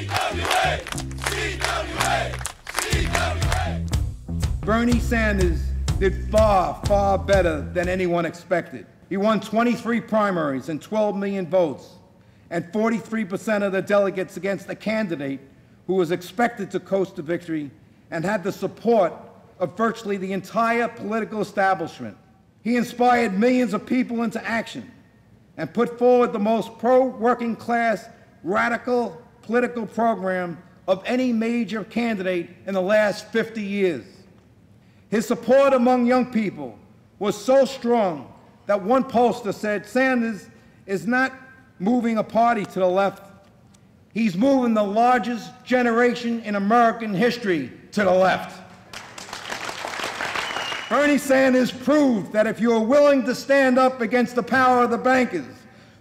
CWA! CWA! CWA! Bernie Sanders did far, far better than anyone expected. He won 23 primaries and 12 million votes, and 43% of the delegates against a candidate who was expected to coast to victory and had the support of virtually the entire political establishment. He inspired millions of people into action and put forward the most pro-working class, radical political program of any major candidate in the last 50 years. His support among young people was so strong that one pollster said Sanders is not moving a party to the left, he's moving the largest generation in American history to the left. Bernie Sanders proved that if you are willing to stand up against the power of the bankers,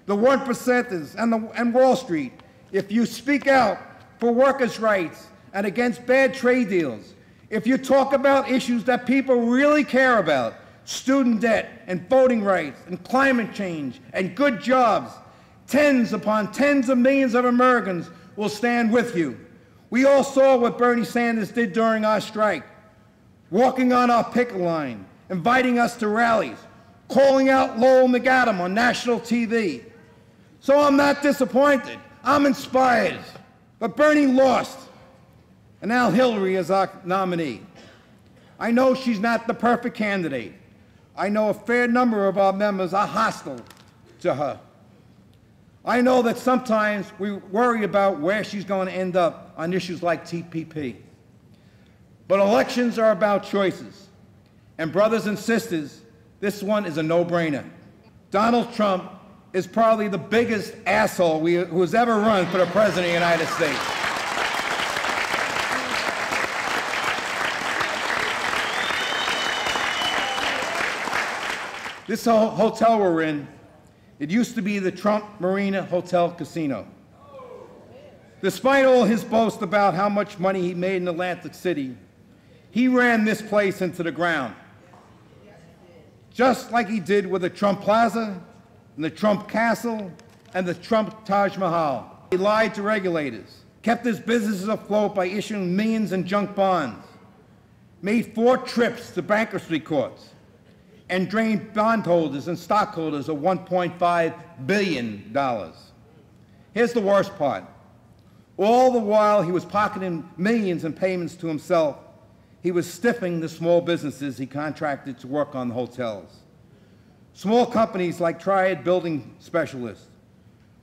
the 1%ers, and Wall Street, if you speak out for workers' rights and against bad trade deals, if you talk about issues that people really care about, student debt and voting rights and climate change and good jobs, tens upon tens of millions of Americans will stand with you. We all saw what Bernie Sanders did during our strike, walking on our picket line, inviting us to rallies, calling out Lowell McAdam on national TV. So I'm not disappointed, I'm inspired. But Bernie lost, and now Hillary is our nominee. I know she's not the perfect candidate. I know a fair number of our members are hostile to her. I know that sometimes we worry about where she's going to end up on issues like TPP. But elections are about choices. And brothers and sisters, this one is a no-brainer. Donald Trump is probably the biggest asshole who has ever run for the President of the United States. This hotel we're in, it used to be the Trump Marina Hotel Casino. Despite all his boast about how much money he made in Atlantic City, he ran this place into the ground. Just like he did with the Trump Plaza, and the Trump Castle, and the Trump Taj Mahal. He lied to regulators, kept his businesses afloat by issuing millions in junk bonds, made 4 trips to bankruptcy courts, and drained bondholders and stockholders of $1.5 billion. Here's the worst part. All the while he was pocketing millions in payments to himself, he was stiffing the small businesses he contracted to work on the hotels. Small companies like Triad Building Specialists,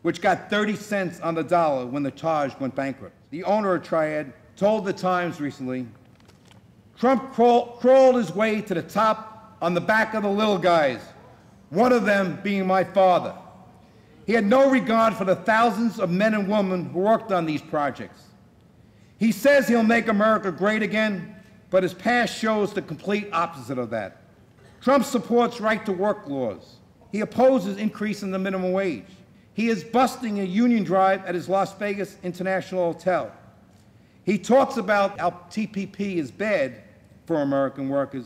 which got 30 cents on the dollar when the Taj went bankrupt. The owner of Triad told the Times recently, Trump crawled his way to the top on the back of the little guys, one of them being my father. He had no regard for the thousands of men and women who worked on these projects. He says he'll make America great again, but his past shows the complete opposite of that. Trump supports right-to-work laws. He opposes increasing the minimum wage. He is busting a union drive at his Las Vegas International Hotel. He talks about how TPP is bad for American workers,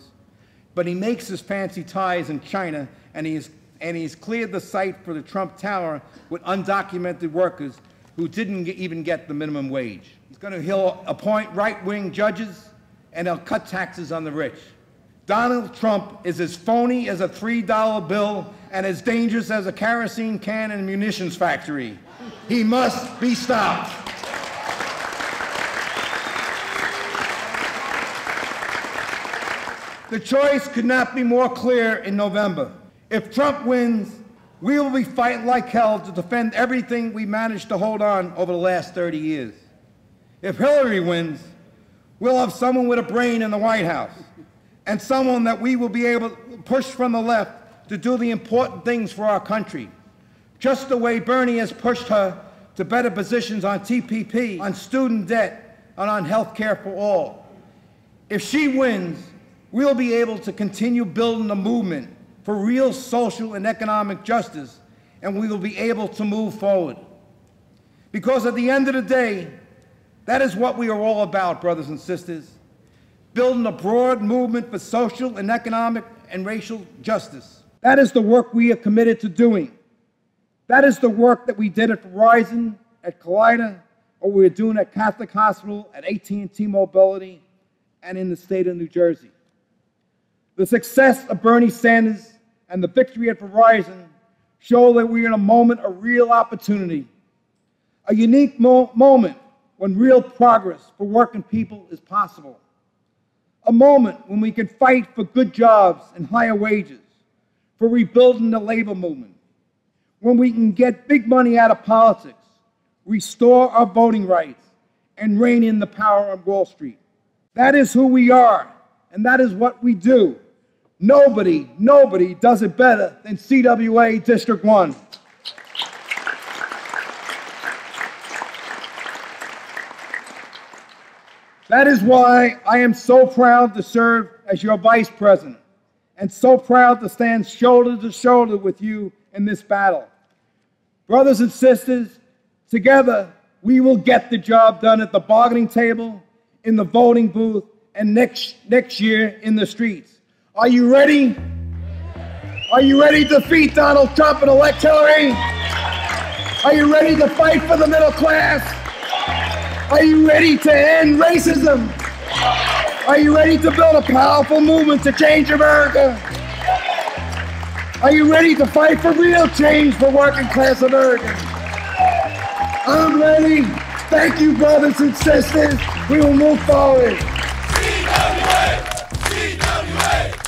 but he makes his fancy ties in China, and he's cleared the site for the Trump Tower with undocumented workers who didn't even get the minimum wage. He'll appoint right-wing judges, and he'll cut taxes on the rich. Donald Trump is as phony as a $3 bill and as dangerous as a kerosene can in a munitions factory. He must be stopped. The choice could not be more clear in November. If Trump wins, we will be fighting like hell to defend everything we managed to hold on over the last 30 years. If Hillary wins, we'll have someone with a brain in the White House, and someone that we will be able to push from the left to do the important things for our country, just the way Bernie has pushed her to better positions on TPP, on student debt, and on health care for all. If she wins, we'll be able to continue building a movement for real social and economic justice, and we will be able to move forward. Because at the end of the day, that is what we are all about, brothers and sisters. Building a broad movement for social and economic and racial justice. That is the work we are committed to doing. That is the work that we did at Verizon, at Collider, what we're doing at Catholic Hospital, at AT&T Mobility, and in the state of New Jersey. The success of Bernie Sanders and the victory at Verizon show that we're in a moment of real opportunity, a unique moment when real progress for working people is possible, a moment when we can fight for good jobs and higher wages, for rebuilding the labor movement, when we can get big money out of politics, restore our voting rights, and rein in the power on Wall Street. That is who we are, and that is what we do. Nobody does it better than CWA District 1. That is why I am so proud to serve as your vice president and so proud to stand shoulder to shoulder with you in this battle. Brothers and sisters, together we will get the job done at the bargaining table, in the voting booth, and next year in the streets. Are you ready? Are you ready to defeat Donald Trump and elect Hillary? Are you ready to fight for the middle class? Are you ready to end racism? Are you ready to build a powerful movement to change America? Are you ready to fight for real change for working class Americans? I'm ready. Thank you, brothers and sisters. We will move forward. CWA! CWA!